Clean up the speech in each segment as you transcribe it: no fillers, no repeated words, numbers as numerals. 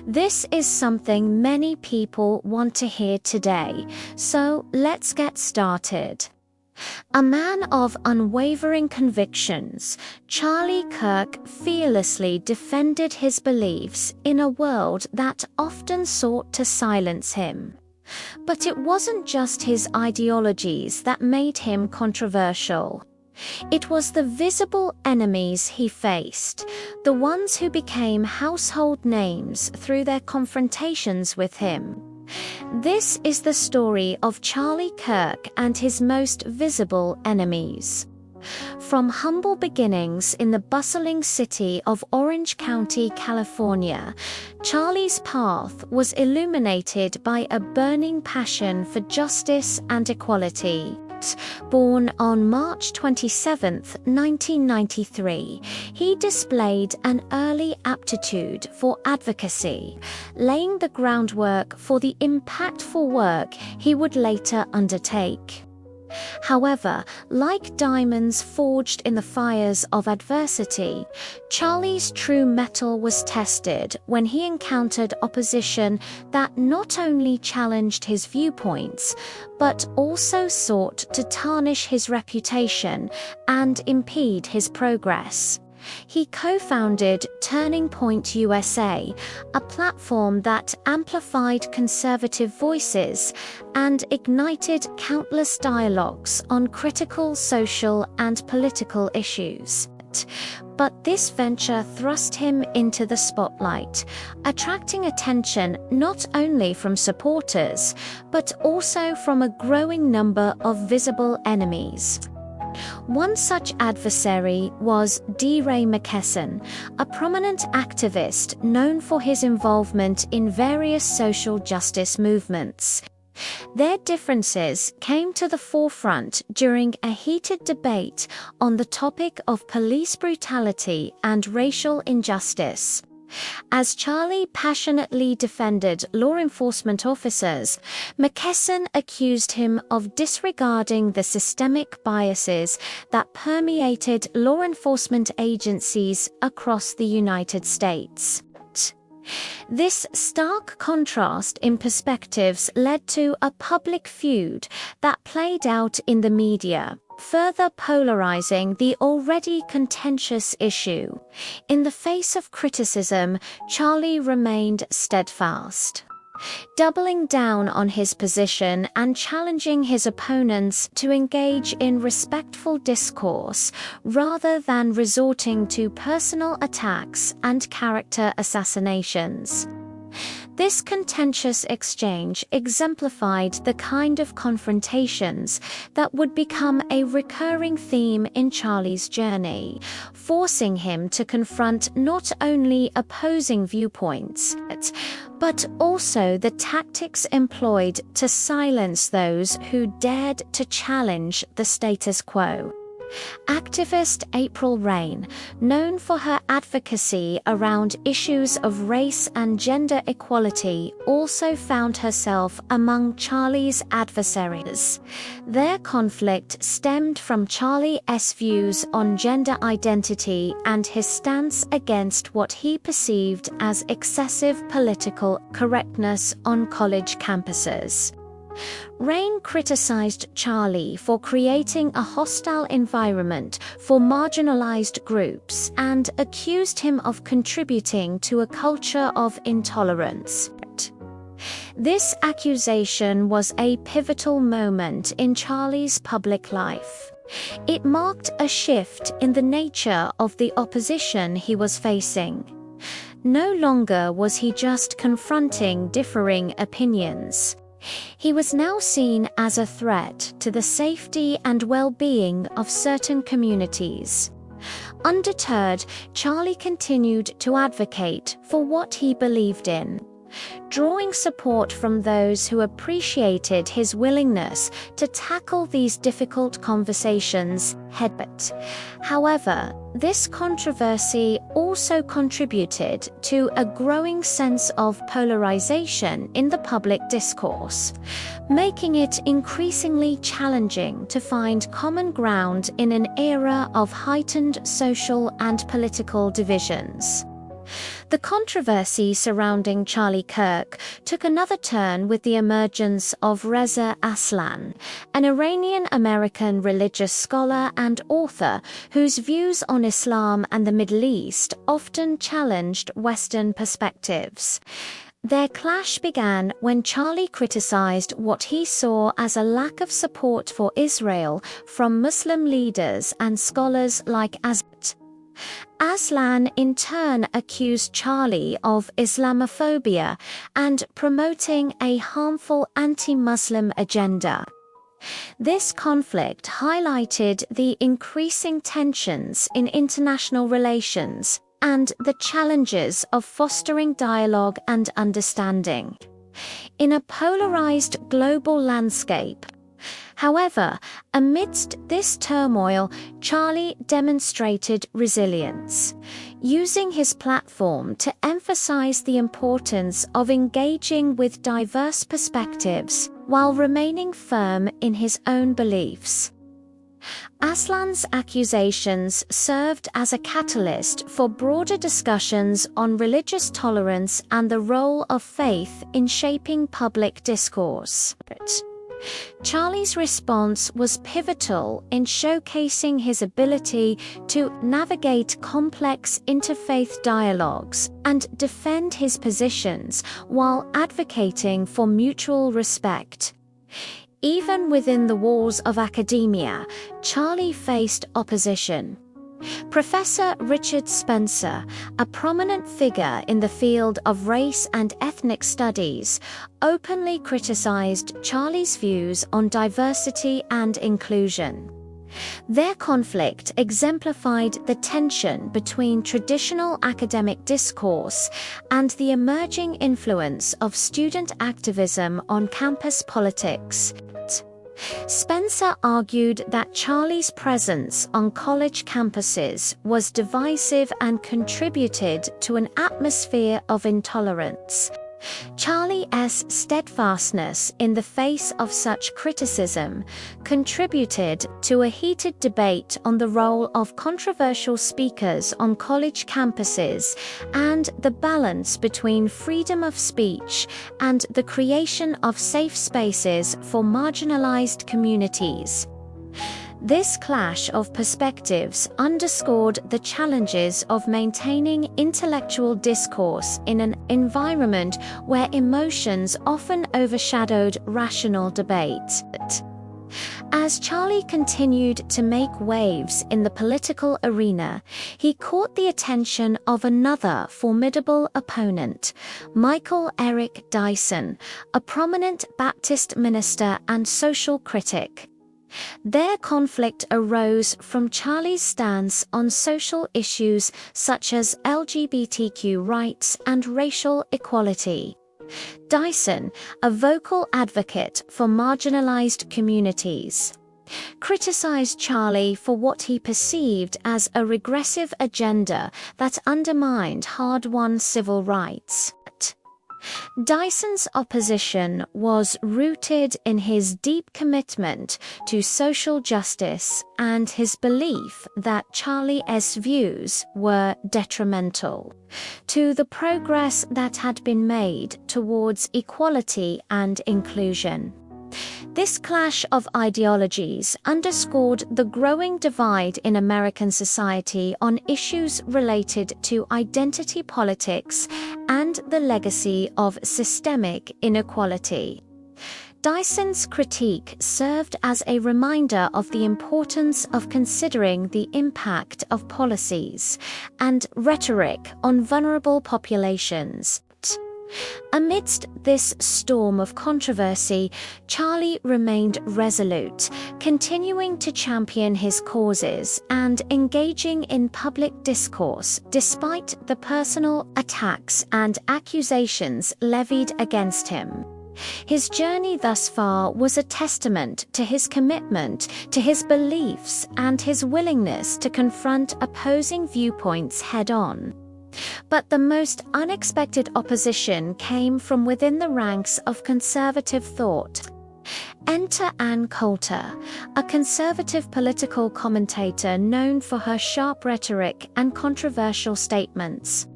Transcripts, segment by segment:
This is something many people want to hear today, so let's get started. A man of unwavering convictions, Charlie Kirk fearlessly defended his beliefs in a world that often sought to silence him. But it wasn't just his ideologies that made him controversial. It was the visible enemies he faced, the ones who became household names through their confrontations with him. This is the story of Charlie Kirk and his most visible enemies. From humble beginnings in the bustling city of Orange County, California, Charlie's path was illuminated by a burning passion for justice and equality. Born on March 27, 1993, he displayed an early aptitude for advocacy, laying the groundwork for the impactful work he would later undertake. However, like diamonds forged in the fires of adversity, Charlie's true mettle was tested when he encountered opposition that not only challenged his viewpoints, but also sought to tarnish his reputation and impede his progress. He co-founded Turning Point USA, a platform that amplified conservative voices and ignited countless dialogues on critical social and political issues. But this venture thrust him into the spotlight, attracting attention not only from supporters, but also from a growing number of visible enemies. One such adversary was DeRay McKesson, a prominent activist known for his involvement in various social justice movements. Their differences came to the forefront during a heated debate on the topic of police brutality and racial injustice. As Charlie passionately defended law enforcement officers, McKesson accused him of disregarding the systemic biases that permeated law enforcement agencies across the United States. This stark contrast in perspectives led to a public feud that played out in the media, further polarizing the already contentious issue. In the face of criticism, Charlie remained steadfast, doubling down on his position and challenging his opponents to engage in respectful discourse rather than resorting to personal attacks and character assassinations. This contentious exchange exemplified the kind of confrontations that would become a recurring theme in Charlie's journey, forcing him to confront not only opposing viewpoints, but also the tactics employed to silence those who dared to challenge the status quo. Activist April Rain, known for her advocacy around issues of race and gender equality, also found herself among Charlie's adversaries. Their conflict stemmed from Charlie's views on gender identity and his stance against what he perceived as excessive political correctness on college campuses. Rain criticized Charlie for creating a hostile environment for marginalized groups and accused him of contributing to a culture of intolerance. This accusation was a pivotal moment in Charlie's public life. It marked a shift in the nature of the opposition he was facing. No longer was he just confronting differing opinions. He was now seen as a threat to the safety and well-being of certain communities. Undeterred, Charlie continued to advocate for what he believed in, drawing support from those who appreciated his willingness to tackle these difficult conversations head-on. However, this controversy also contributed to a growing sense of polarization in the public discourse, making it increasingly challenging to find common ground in an era of heightened social and political divisions. The controversy surrounding Charlie Kirk took another turn with the emergence of Reza Aslan, an Iranian-American religious scholar and author whose views on Islam and the Middle East often challenged Western perspectives. Their clash began when Charlie criticized what he saw as a lack of support for Israel from Muslim leaders and scholars like Aslan in turn accused Charlie of Islamophobia and promoting a harmful anti-Muslim agenda. This conflict highlighted the increasing tensions in international relations and the challenges of fostering dialogue and understanding in a polarized global landscape. However, amidst this turmoil, Charlie demonstrated resilience, using his platform to emphasize the importance of engaging with diverse perspectives while remaining firm in his own beliefs. Aslan's accusations served as a catalyst for broader discussions on religious tolerance and the role of faith in shaping public discourse. Charlie's response was pivotal in showcasing his ability to navigate complex interfaith dialogues and defend his positions while advocating for mutual respect. Even within the walls of academia, Charlie faced opposition. Professor Richard Spencer, a prominent figure in the field of race and ethnic studies, openly criticized Charlie's views on diversity and inclusion. Their conflict exemplified the tension between traditional academic discourse and the emerging influence of student activism on campus politics. Spencer argued that Charlie's presence on college campuses was divisive and contributed to an atmosphere of intolerance. Charlie's steadfastness in the face of such criticism contributed to a heated debate on the role of controversial speakers on college campuses and the balance between freedom of speech and the creation of safe spaces for marginalized communities. This clash of perspectives underscored the challenges of maintaining intellectual discourse in an environment where emotions often overshadowed rational debate. As Charlie continued to make waves in the political arena, he caught the attention of another formidable opponent, Michael Eric Dyson, a prominent Baptist minister and social critic. Their conflict arose from Charlie's stance on social issues such as LGBTQ rights and racial equality. Dyson, a vocal advocate for marginalized communities, criticized Charlie for what he perceived as a regressive agenda that undermined hard-won civil rights. Dyson's opposition was rooted in his deep commitment to social justice and his belief that Charlie's views were detrimental to the progress that had been made towards equality and inclusion. This clash of ideologies underscored the growing divide in American society on issues related to identity politics and the legacy of systemic inequality. Dyson's critique served as a reminder of the importance of considering the impact of policies and rhetoric on vulnerable populations. Amidst this storm of controversy, Charlie remained resolute, continuing to champion his causes and engaging in public discourse despite the personal attacks and accusations levied against him. His journey thus far was a testament to his commitment to his beliefs and his willingness to confront opposing viewpoints head-on. But the most unexpected opposition came from within the ranks of conservative thought. Enter Ann Coulter, a conservative political commentator known for her sharp rhetoric and controversial statements.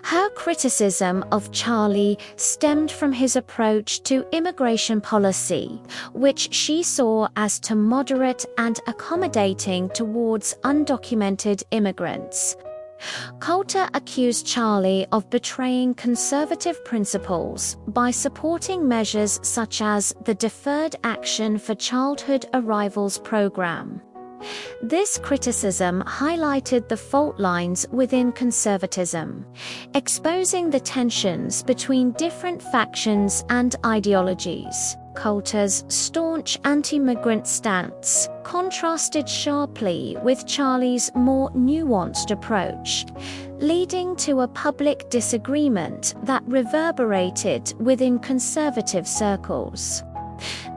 Her criticism of Charlie stemmed from his approach to immigration policy, which she saw as too moderate and accommodating towards undocumented immigrants. Coulter accused Charlie of betraying conservative principles by supporting measures such as the Deferred Action for Childhood Arrivals program. This criticism highlighted the fault lines within conservatism, exposing the tensions between different factions and ideologies. Coulter's staunch anti-migrant stance contrasted sharply with Charlie's more nuanced approach, leading to a public disagreement that reverberated within conservative circles.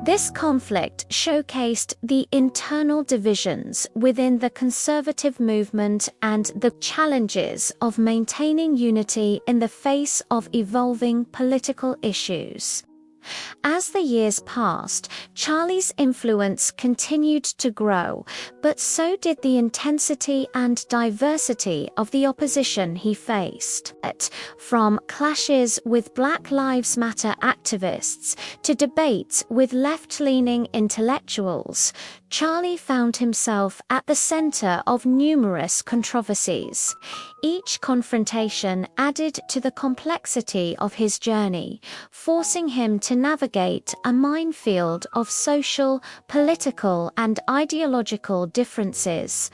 This conflict showcased the internal divisions within the conservative movement and the challenges of maintaining unity in the face of evolving political issues. As the years passed, Charlie's influence continued to grow, but so did the intensity and diversity of the opposition he faced. From clashes with Black Lives Matter activists to debates with left-leaning intellectuals, Charlie found himself at the center of numerous controversies. Each confrontation added to the complexity of his journey, forcing him to navigate a minefield of social, political, and ideological differences.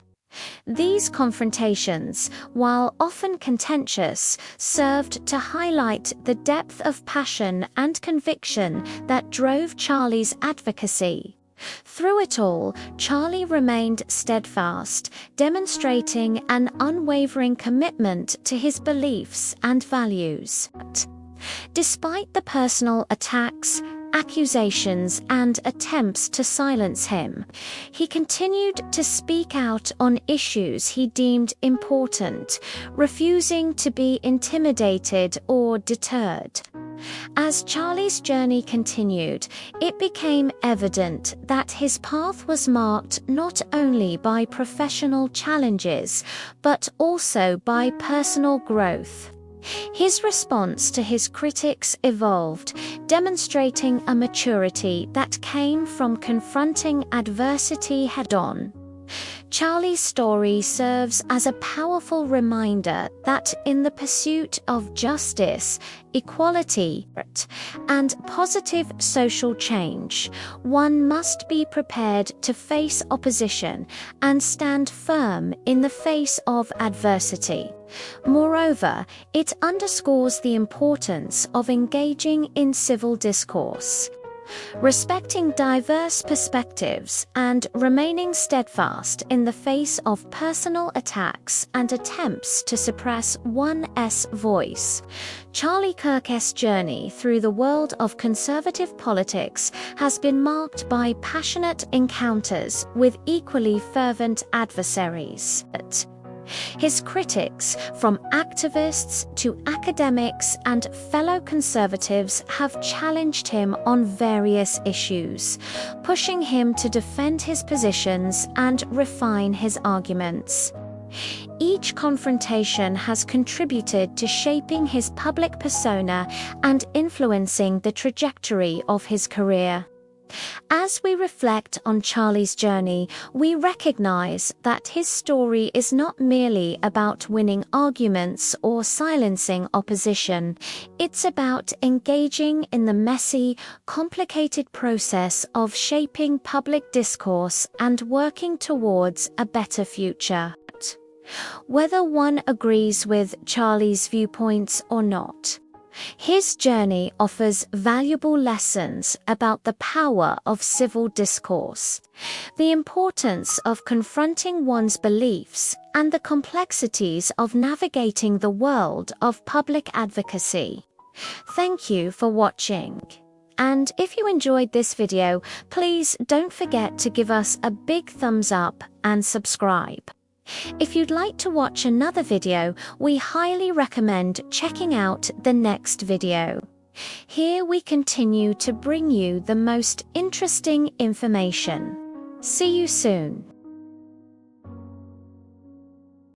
These confrontations, while often contentious, served to highlight the depth of passion and conviction that drove Charlie's advocacy. Through it all, Charlie remained steadfast, demonstrating an unwavering commitment to his beliefs and values. Despite the personal attacks, accusations, and attempts to silence him, he continued to speak out on issues he deemed important, refusing to be intimidated or deterred. As Charlie's journey continued, it became evident that his path was marked not only by professional challenges, but also by personal growth. His response to his critics evolved, demonstrating a maturity that came from confronting adversity head-on. Charlie's story serves as a powerful reminder that in the pursuit of justice, equality, and positive social change, one must be prepared to face opposition and stand firm in the face of adversity. Moreover, it underscores the importance of engaging in civil discourse, respecting diverse perspectives, and remaining steadfast in the face of personal attacks and attempts to suppress one's voice. Charlie Kirk's journey through the world of conservative politics has been marked by passionate encounters with equally fervent adversaries. His critics, from activists to academics and fellow conservatives, have challenged him on various issues, pushing him to defend his positions and refine his arguments. Each confrontation has contributed to shaping his public persona and influencing the trajectory of his career. As we reflect on Charlie's journey, we recognize that his story is not merely about winning arguments or silencing opposition. It's about engaging in the messy, complicated process of shaping public discourse and working towards a better future. Whether one agrees with Charlie's viewpoints or not, his journey offers valuable lessons about the power of civil discourse, the importance of confronting one's beliefs, and the complexities of navigating the world of public advocacy. Thank you for watching. And if you enjoyed this video, please don't forget to give us a big thumbs up and subscribe. If you'd like to watch another video, we highly recommend checking out the next video. Here we continue to bring you the most interesting information. See you soon.